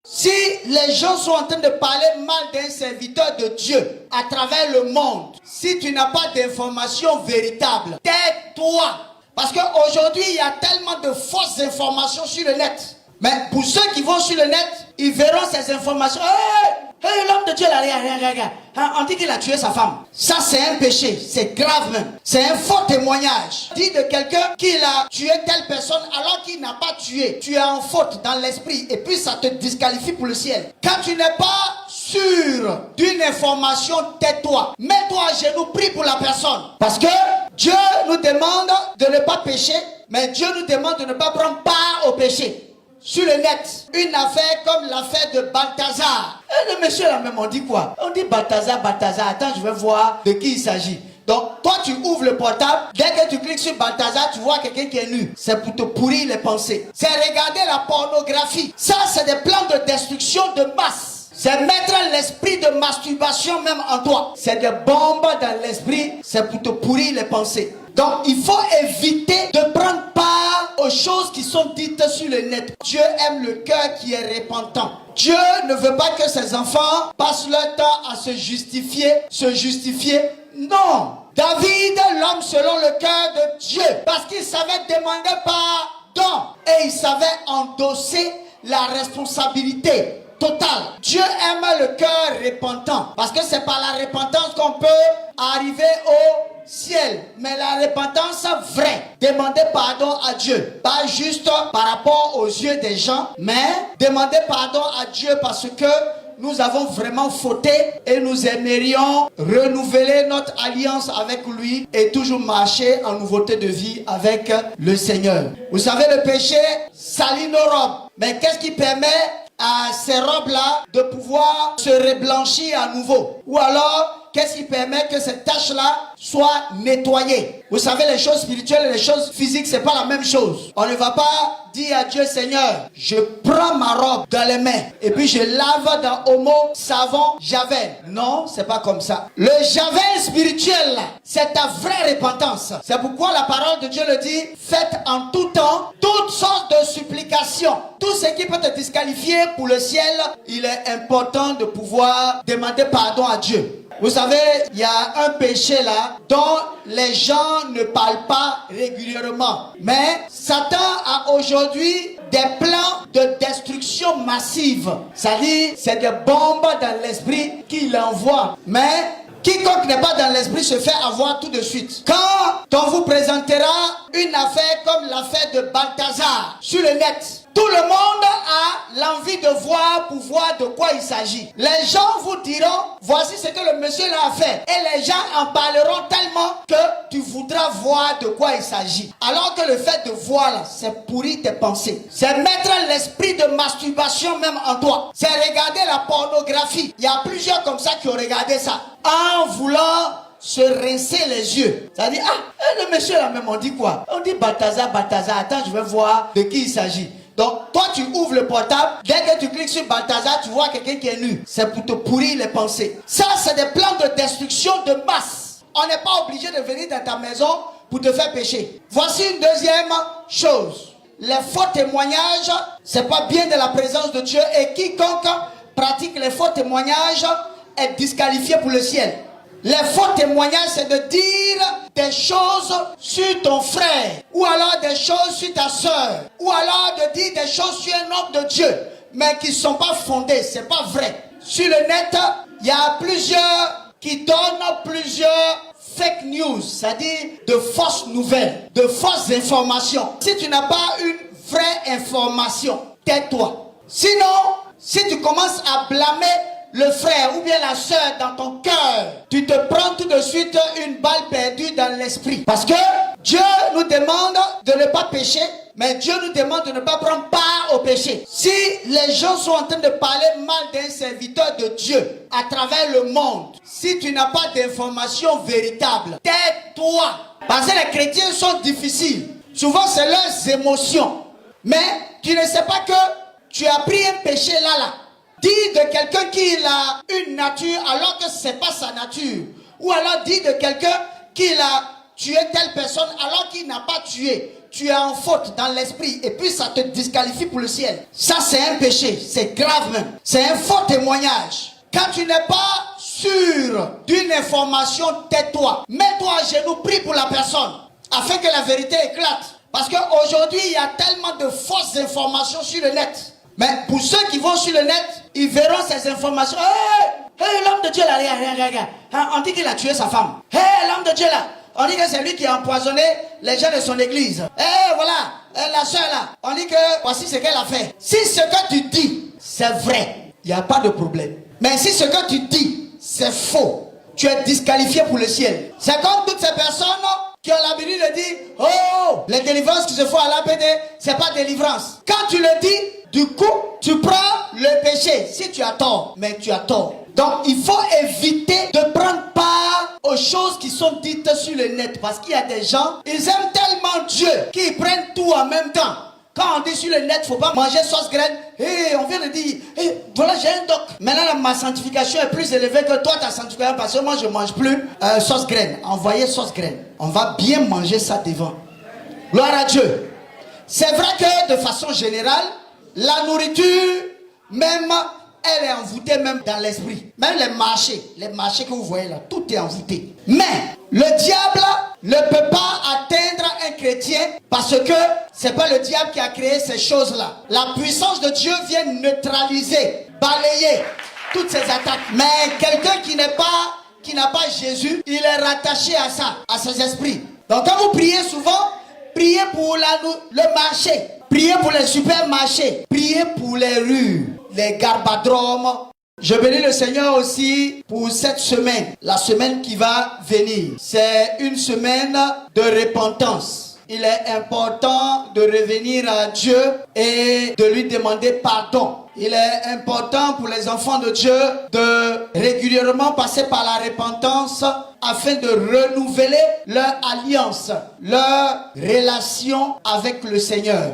Si les gens sont en train de parler mal d'un serviteur de Dieu à travers le monde, si tu n'as pas d'informations véritables, tais-toi. Parce qu'aujourd'hui, il y a tellement de fausses informations sur le net. Mais pour ceux qui vont sur le net, ils verront ces informations. Hey, l'homme de Dieu là, regarde. On dit qu'il a tué sa femme. Ça, c'est un péché. C'est grave même. C'est un faux témoignage. Dit de quelqu'un qu'il a tué telle personne alors qu'il n'a pas tué. Tu es en faute dans l'esprit et puis ça te disqualifie pour le ciel. Quand tu n'es pas sûr d'une information, tais-toi. Mets-toi à genoux, prie pour la personne. Parce que Dieu nous demande de ne pas pécher, mais Dieu nous demande de ne pas prendre part au péché. Sur le net, une affaire comme l'affaire de Balthazar. Et le monsieur là même, on dit quoi? On dit Balthazar. Attends, je vais voir de qui il s'agit. Donc, toi, tu ouvres le portable. Dès que tu cliques sur Balthazar, tu vois quelqu'un qui est nu. C'est pour te pourrir les pensées. C'est regarder la pornographie. Ça, c'est des plans de destruction de masse. C'est mettre l'esprit de masturbation même en toi. C'est des bombes dans l'esprit. C'est pour te pourrir les pensées. Donc, il faut éviter de prendre part aux choses qui sont dites sur le net. Dieu aime le cœur qui est repentant. Dieu ne veut pas que ses enfants passent leur temps à se justifier. Non. David, l'homme selon le cœur de Dieu, parce qu'il savait demander pardon et il savait endosser la responsabilité totale. Dieu aime le cœur repentant, parce que c'est par la repentance qu'on peut arriver au ciel. Mais la repentance vraie, demander pardon à Dieu, pas juste par rapport aux yeux des gens, mais demander pardon à Dieu parce que nous avons vraiment fauté et nous aimerions renouveler notre alliance avec lui et toujours marcher en nouveauté de vie avec le Seigneur. Vous savez, le péché salit nos robes, mais qu'est-ce qui permet à ces robes-là de pouvoir se reblanchir à nouveau? Ou alors, qu'est-ce qui permet que cette tâche-là soit nettoyée? Vous savez, les choses spirituelles et les choses physiques, c'est pas la même chose. On ne va pas dire à Dieu, Seigneur, je prends ma robe dans les mains et puis je lave dans Omo, savon, javel. Non, c'est pas comme ça. Le javel spirituel, c'est ta vraie repentance. C'est pourquoi la parole de Dieu le dit, faites en tout temps toutes sortes de supplications. Tout ce qui peut te disqualifier pour le ciel, il est important de pouvoir demander pardon à Dieu. Vous savez, il y a un péché là dont les gens ne parlent pas régulièrement. Mais Satan a aujourd'hui des plans de destruction massive. C'est-à-dire, c'est des bombes dans l'esprit qu'il envoie. Mais quiconque n'est pas dans l'esprit se fait avoir tout de suite. Quand on vous présentera une affaire comme l'affaire de Balthazar sur le net, tout le monde a l'envie de voir pour voir de quoi il s'agit. Les gens vous diront, voici ce que le monsieur là a fait. Et les gens en parleront tellement que tu voudras voir de quoi il s'agit. Alors que le fait de voir là, c'est pourrir tes pensées. C'est mettre l'esprit de masturbation même en toi. C'est regarder la pornographie. Il y a plusieurs comme ça qui ont regardé ça en voulant se rincer les yeux. Ça dit, le monsieur là même, on dit quoi? On dit Balthazar. Attends, je vais voir de qui il s'agit. Donc, toi, tu ouvres le portable. Dès que tu cliques sur Balthazar, tu vois quelqu'un qui est nu. C'est pour te pourrir les pensées. Ça, c'est des plans de destruction de masse. On n'est pas obligé de venir dans ta maison pour te faire pécher. Voici une deuxième chose. Les faux témoignages, c'est pas bien de la présence de Dieu. Et quiconque pratique les faux témoignages est disqualifié pour le ciel. Les faux témoignages, c'est de dire des choses sur ton frère, ou alors des choses sur ta soeur, ou alors de dire des choses sur un homme de Dieu, mais qui ne sont pas fondées, c'est pas vrai. Sur le net, il y a plusieurs qui donnent plusieurs fake news, c'est-à-dire de fausses nouvelles, de fausses informations. Si tu n'as pas une vraie information, tais-toi. Sinon, si tu commences à blâmer le frère ou bien la sœur dans ton cœur, tu te prends tout de suite une balle perdue dans l'esprit. Parce que Dieu nous demande de ne pas pécher, mais Dieu nous demande de ne pas prendre part au péché. Si les gens sont en train de parler mal d'un serviteur de Dieu à travers le monde, si tu n'as pas d'informations véritables, tais-toi. Parce que les chrétiens sont difficiles. Souvent, c'est leurs émotions. Mais tu ne sais pas que tu as pris un péché là. Dis de quelqu'un qu'il a une nature alors que ce n'est pas sa nature. Ou alors dis de quelqu'un qu'il a tué telle personne alors qu'il n'a pas tué. tu es en faute dans l'esprit et puis ça te disqualifie pour le ciel. Ça, c'est un péché. C'est grave même. C'est un faux témoignage. Quand tu n'es pas sûr d'une information, tais-toi. Mets-toi à genoux, prie pour la personne afin que la vérité éclate. Parce qu'aujourd'hui, il y a tellement de fausses informations sur le net. Mais pour ceux qui vont sur le net, ils verront ces informations. Hey, l'homme de Dieu là, regarde. On dit qu'il a tué sa femme. Hey, l'homme de Dieu là. On dit que c'est lui qui a empoisonné les gens de son église. Voilà, la soeur là. On dit que voici ce qu'elle a fait. Si ce que tu dis, c'est vrai, il n'y a pas de problème. Mais si ce que tu dis, c'est faux, tu es disqualifié pour le ciel. C'est comme toutes ces personnes qui ont l'habitude de dire, oh, les délivrances qui se font à l'APD, c'est pas délivrance. Quand tu le dis, du coup, tu prends le péché. Si tu as tort, mais tu as tort. Donc, il faut éviter de prendre part aux choses qui sont dites sur le net. Parce qu'il y a des gens, ils aiment tellement Dieu qu'ils prennent tout en même temps. Quand on dit sur le net, il ne faut pas manger sauce graine. On vient de dire, voilà, j'ai un doc. Maintenant, ma sanctification est plus élevée que toi, ta sanctification. Parce que moi, je ne mange plus sauce graine. Envoyez sauce graine. On va bien manger ça devant. Gloire à Dieu. C'est vrai que de façon générale, la nourriture, même, elle est envoûtée même dans l'esprit. Même les marchés que vous voyez là, tout est envoûté. Mais le diable ne peut pas atteindre un chrétien parce que c'est pas le diable qui a créé ces choses-là. La puissance de Dieu vient neutraliser, balayer toutes ces attaques. Mais quelqu'un qui n'a pas Jésus, il est rattaché à ça, à ses esprits. Donc quand vous priez souvent, priez pour le marché. Priez pour les supermarchés. Priez pour les rues, les garbadromes. Je bénis le Seigneur aussi pour cette semaine, la semaine qui va venir. C'est une semaine de repentance. Il est important de revenir à Dieu et de lui demander pardon. Il est important pour les enfants de Dieu de régulièrement passer par la repentance afin de renouveler leur alliance, leur relation avec le Seigneur.